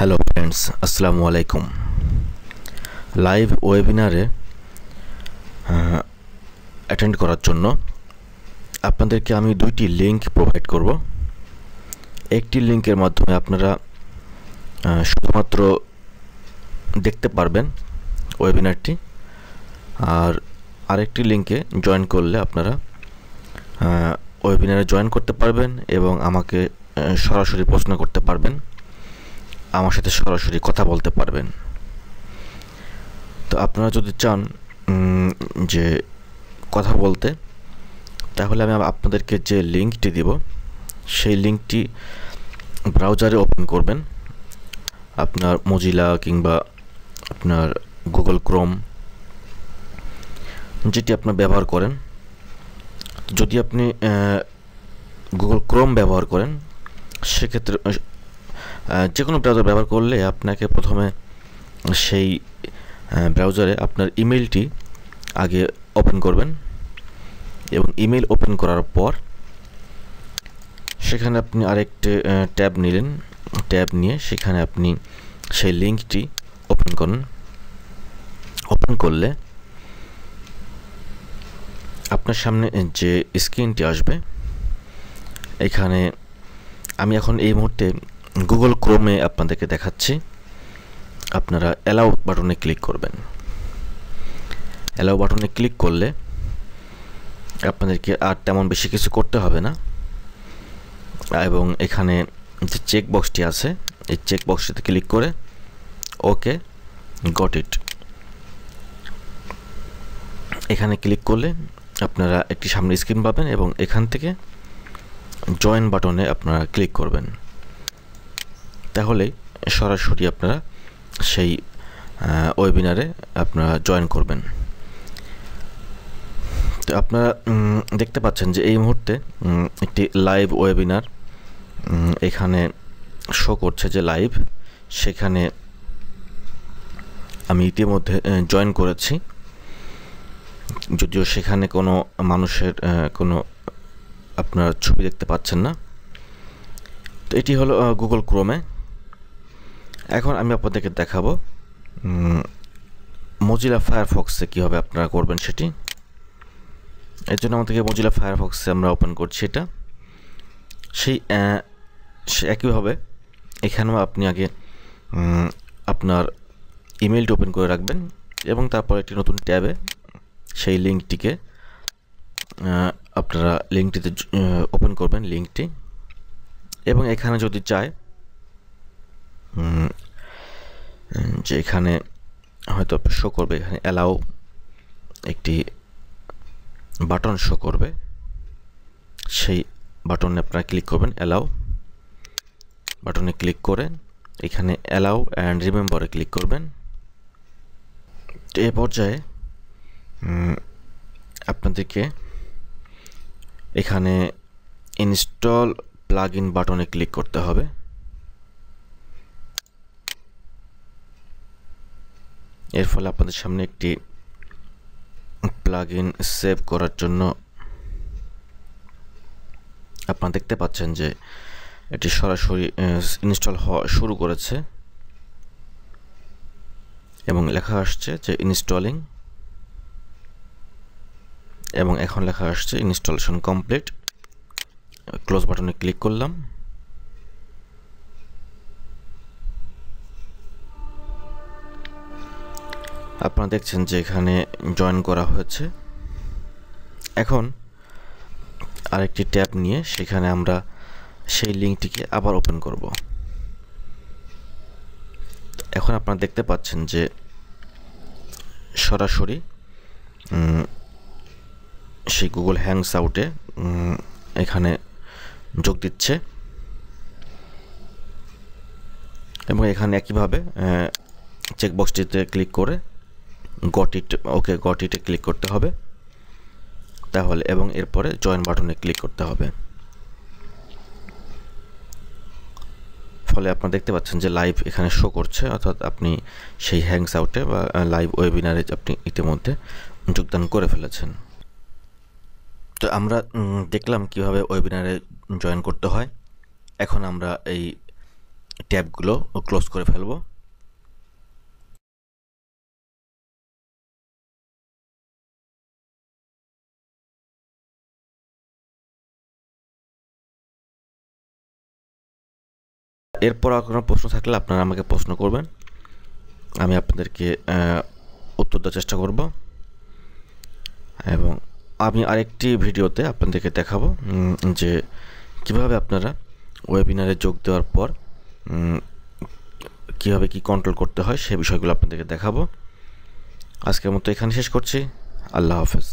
Hello friends, আসসালামু আলাইকুম। Live ওয়েবিনারে attend করার জন্য আপনাদেরকে আমি দুইটি লিঙ্ক প্রোভাইড করব। একটি লিঙ্কের মাধ্যমে আপনারা শুধুমাত্র দেখতে পারবেন ওয়েবিনারটি, আর আরেকটি লিঙ্কে জয়েন করলে আপনারা ওয়েবিনারে জয়েন করতে পারবেন এবং আমাকে সরাসরি প্রশ্ন করতে পারবেন, আমার সাথে সরাসরি কথা বলতে পারবেন। তো আপনারা যদি চান যে কথা বলতে, তাহলে আমি আপনাদেরকে যে লিঙ্কটি দিব সেই লিঙ্কটি ব্রাউজারে ওপেন করবেন। আপনার মজিলা কিংবা আপনার গুগল ক্রোম, যেটি আপনার ব্যবহার করেন। যদি আপনি গুগল ক্রোম ব্যবহার করেন, সেক্ষেত্রে যে কোনো ব্রাউজার ব্যবহার করলে আপনাকে প্রথমে সেই ব্রাউজারে আপনার ইমেলটি আগে ওপেন করবেন এবং ইমেল ওপেন করার পর সেখানে আপনি আরেকটি ট্যাব নিলেন। ট্যাব নিয়ে সেখানে আপনি সেই লিঙ্কটি ওপেন করুন। ওপেন করলে আপনার সামনে যে স্ক্রিনটি আসবে, এখানে আমি এখন এই মুহূর্তে গুগল ক্রোমে আপনাদেরকে দেখাচ্ছি। আপনারা অ্যালাউ বাটনে ক্লিক করবেন। অ্যালাউ বাটনে ক্লিক করলে আপনাদেরকে আর তেমন বেশি কিছু করতে হবে না, এবং এখানে যে চেক বক্সটি আছে এই চেক বক্সটিতে ক্লিক করে ওকে গট ইট এখানে ক্লিক করলে আপনারা একটি সামনে স্ক্রিন পাবেন এবং এখান থেকে জয়েন বাটনে আপনারা ক্লিক করবেন। তাহলে সরাসরি আপনারা সেই ওয়েবিনারে আপনারা জয়েন করবেন। তো আপনারা দেখতে পাচ্ছেন যে এই মুহূর্তে একটি লাইভ ওয়েবিনার এখানে শো করছে যে লাইভ। সেখানে আমি ইতিমধ্যে জয়েন করেছি, যদিও সেখানে কোনো মানুষের কোনো আপনার ছবি দেখতে পাচ্ছেন না। তো এটি হলো গুগল ক্রোমে। এখন আমি আপনাদেরকে দেখাবো মজিলা ফায়ারফক্সে কীভাবে আপনারা করবেন সেটি। এর জন্য আমাদেরকে মজিলা ফায়ারফক্সে আমরা ওপেন করছি এটা। সেই একইভাবে এখানেও আপনি আগে আপনার ইমেলটি ওপেন করে রাখবেন এবং তারপর একটি নতুন ট্যাবে সেই লিঙ্কটিকে আপনারা লিঙ্কটিতে ওপেন করবেন লিঙ্কটি, এবং এখানে যদি চায় যে এখানে হয়তো শো করবে, এখানে অ্যালাউ একটি বাটন শো করবে, সেই বাটনে আপনারা ক্লিক করবেন। অ্যালাউ বাটনে ক্লিক করে এখানে অ্যালাউ অ্যান্ড রিমেম্বারে ক্লিক করবেন। তো এ পর্যায়ে আপনাদেরকে এখানে ইনস্টল প্লাগ ইন বাটনে ক্লিক করতে হবে। এর ফলে আপনাদের সামনে একটি প্লাগ ইন সেভ করার জন্য আপনারা দেখতে পাচ্ছেন যে এটি সরাসরি ইনস্টল হওয়া শুরু করেছে এবং লেখা আসছে যে ইনস্টলিং, এবং এখন লেখা আসছে ইনস্টলেশন কমপ্লিট। ক্লোজ বাটনে ক্লিক করলাম। আপনারা দেখছেন যে এখানে জয়েন করা হয়েছে। এখন আরেকটি ট্যাব নিয়ে সেখানে আমরা সেই লিঙ্কটিকে আবার ওপেন করব। এখন আপনারা দেখতে পাচ্ছেন যে সরাসরি সেই গুগল হ্যাংস আউটে এখানে যোগ দিচ্ছে, এবং এখানে একইভাবে চেকবক্সটিতে ক্লিক করে গট ইট ওকে গট ইটে ক্লিক করতে হবে তাহলে, এবং এরপরে জয়েন বাটনে ক্লিক করতে হবে। ফলে আপনারা দেখতে পাচ্ছেন যে লাইভ এখানে শো করছে, অর্থাৎ আপনি সেই হ্যাংস আউটে বা লাইভ ওয়েবিনারে আপনি ইতিমধ্যে যোগদান করে ফেলেছেন। তো আমরা দেখলাম কিভাবে ওয়েবিনারে জয়েন করতে হয়। এখন আমরা এই ট্যাবগুলো ক্লোজ করে ফেলবো। এরপর আর কোনো প্রশ্ন থাকলে আপনারা আমাকে প্রশ্ন করবেন, আমি আপনাদেরকে উত্তর দেওয়ার চেষ্টা করব। এবং আমি আরেকটি ভিডিওতে আপনাদেরকে দেখাবো যে কিভাবে আপনারা ওয়েবিনারে যোগ দেওয়ার পর কীভাবে কি কন্ট্রোল করতে হয় সে বিষয়গুলো আপনাদেরকে দেখাবো। আজকের মতো এখানে শেষ করছি। আল্লাহ হাফেজ।